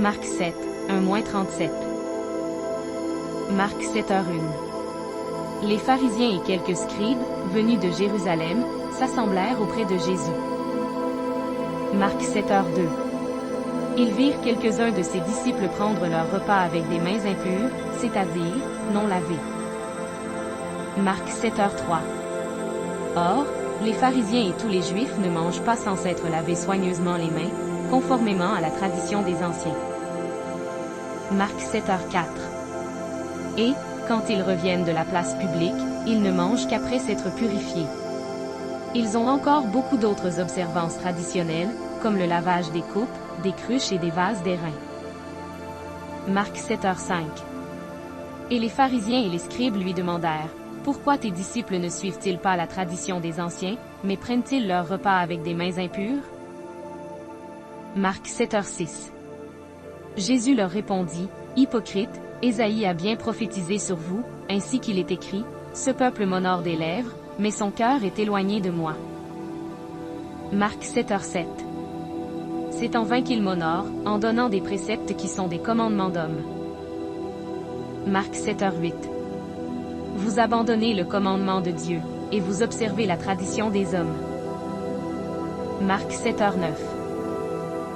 Marc 7, 1-37. Marc 7h01. Les pharisiens et quelques scribes, venus de Jérusalem, s'assemblèrent auprès de Jésus. Marc 7h02. Ils virent quelques-uns de ses disciples prendre leur repas avec des mains impures, c'est-à-dire, non lavées. Marc 7h03. Or, les pharisiens et tous les juifs ne mangent pas sans s'être lavés soigneusement les mains, conformément à la tradition des anciens. Marc 7h04. Et, quand ils reviennent de la place publique, ils ne mangent qu'après s'être purifiés. Ils ont encore beaucoup d'autres observances traditionnelles, comme le lavage des coupes, des cruches et des vases d'airain. Marc 7h05. Et les pharisiens et les scribes lui demandèrent, « Pourquoi tes disciples ne suivent-ils pas la tradition des anciens, mais prennent-ils leur repas avec des mains impures ?» Marc 7h06. Jésus leur répondit, « Hypocrite, Ésaïe a bien prophétisé sur vous, ainsi qu'il est écrit, « Ce peuple m'honore des lèvres, mais son cœur est éloigné de moi. » Marc 7h07. C'est en vain qu'il m'honore, en donnant des préceptes qui sont des commandements d'hommes. Marc 7h08. Vous abandonnez le commandement de Dieu, et vous observez la tradition des hommes. Marc 7h09.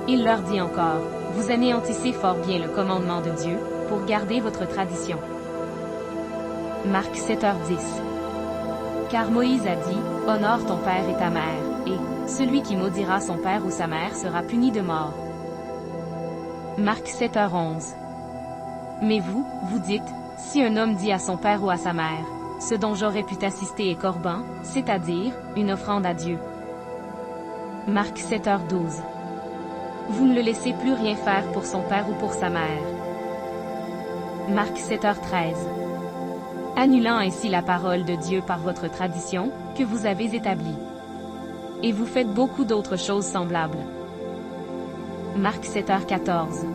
Il leur dit encore, vous anéantissez fort bien le commandement de Dieu, pour garder votre tradition. Marc 7h10. Car Moïse a dit, honore ton père et ta mère, et celui qui maudira son père ou sa mère sera puni de mort. Marc 7h11. Mais vous, vous dites, si un homme dit à son père ou à sa mère, ce dont j'aurais pu t'assister est corban, c'est-à-dire, une offrande à Dieu. Marc 7h12. Vous ne le laissez plus rien faire pour son père ou pour sa mère. Marc 7h13. Annulant ainsi la parole de Dieu par votre tradition, que vous avez établie. Et vous faites beaucoup d'autres choses semblables. Marc 7h14.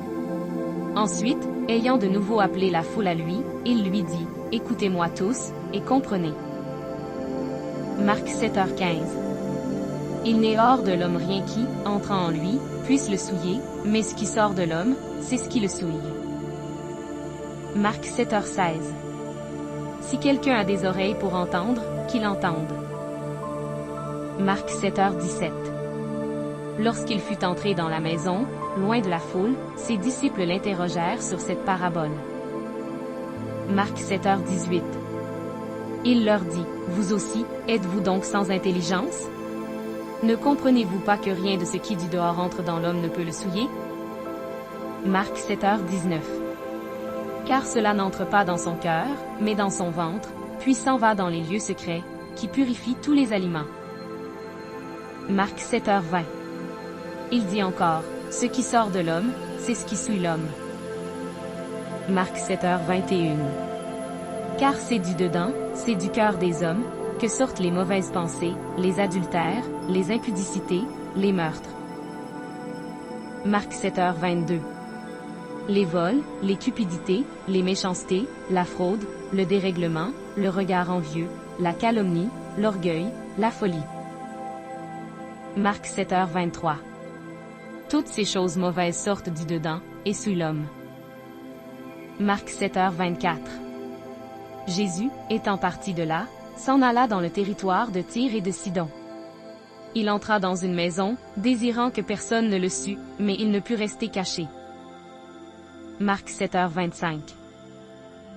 Ensuite, ayant de nouveau appelé la foule à lui, il lui dit, « Écoutez-moi tous, et comprenez. » Marc 7h15. Il n'est hors de l'homme rien qui, entrant en lui, puisse le souiller, mais ce qui sort de l'homme, c'est ce qui le souille. Marc 7h16. Si quelqu'un a des oreilles pour entendre, qu'il entende. Marc 7h17. Lorsqu'il fut entré dans la maison, loin de la foule, ses disciples l'interrogèrent sur cette parabole. Marc 7h18. Il leur dit, vous aussi, êtes-vous donc sans intelligence? Ne comprenez-vous pas que rien de ce qui du dehors entre dans l'homme ne peut le souiller? Marc 7h19. Car cela n'entre pas dans son cœur, mais dans son ventre, puis s'en va dans les lieux secrets, qui purifient tous les aliments. Marc 7h20. Il dit encore, ce qui sort de l'homme, c'est ce qui souille l'homme. Marc 7h21. Car c'est du dedans, c'est du cœur des hommes, que sortent les mauvaises pensées, les adultères, les impudicités, les meurtres. Marc 7h22. Les vols, les cupidités, les méchancetés, la fraude, le dérèglement, le regard envieux, la calomnie, l'orgueil, la folie. Marc 7h23. Toutes ces choses mauvaises sortent du dedans, et souillent l'homme. Marc 7h24. Jésus, étant parti de là, s'en alla dans le territoire de Tyr et de Sidon. Il entra dans une maison, désirant que personne ne le sût, mais il ne put rester caché. Marc 7h25.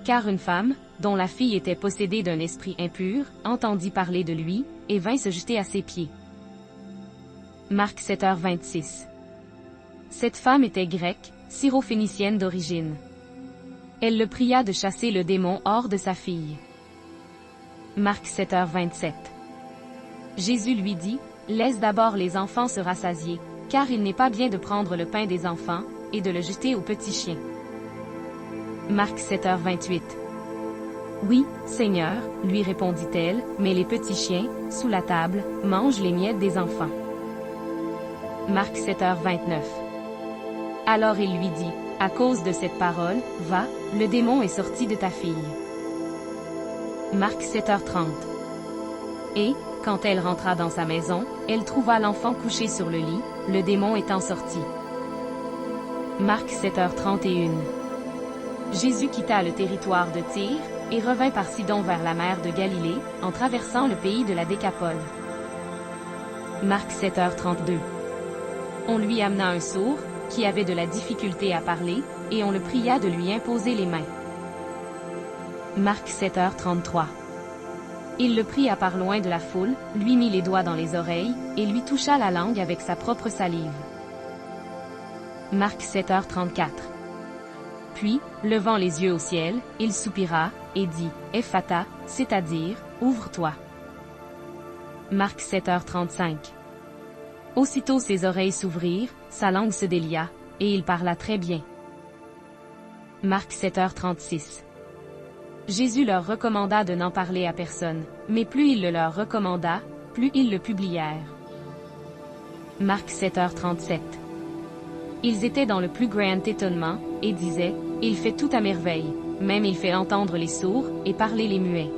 Car une femme, dont la fille était possédée d'un esprit impur, entendit parler de lui, et vint se jeter à ses pieds. Marc 7h26. Cette femme était grecque, syrophénicienne d'origine. Elle le pria de chasser le démon hors de sa fille. Marc 7h27. Jésus lui dit, « Laisse d'abord les enfants se rassasier, car il n'est pas bien de prendre le pain des enfants, et de le jeter aux petits chiens. » Marc 7h28. Oui, Seigneur, lui répondit-elle, mais les petits chiens, sous la table, mangent les miettes des enfants. Marc 7h29. Alors il lui dit, à cause de cette parole, va, le démon est sorti de ta fille. Marc 7h30. Et, quand elle rentra dans sa maison, elle trouva l'enfant couché sur le lit, le démon étant sorti. Marc 7h31. Jésus quitta le territoire de Tyr, et revint par Sidon vers la mer de Galilée, en traversant le pays de la Décapole. Marc 7h32. On lui amena un sourd, qui avait de la difficulté à parler, et on le pria de lui imposer les mains. Marc 7h33. Il le pria par loin de la foule, lui mit les doigts dans les oreilles, et lui toucha la langue avec sa propre salive. Marc 7h34. Puis, levant les yeux au ciel, il soupira, et dit, Ephata, c'est-à-dire, ouvre-toi. Marc 7h35. Aussitôt ses oreilles s'ouvrirent, sa langue se délia, et il parla très bien. Marc 7h36. Jésus leur recommanda de n'en parler à personne, mais plus il le leur recommanda, plus ils le publièrent. Marc 7h37. Ils étaient dans le plus grand étonnement, et disaient, il fait tout à merveille, même il fait entendre les sourds, et parler les muets.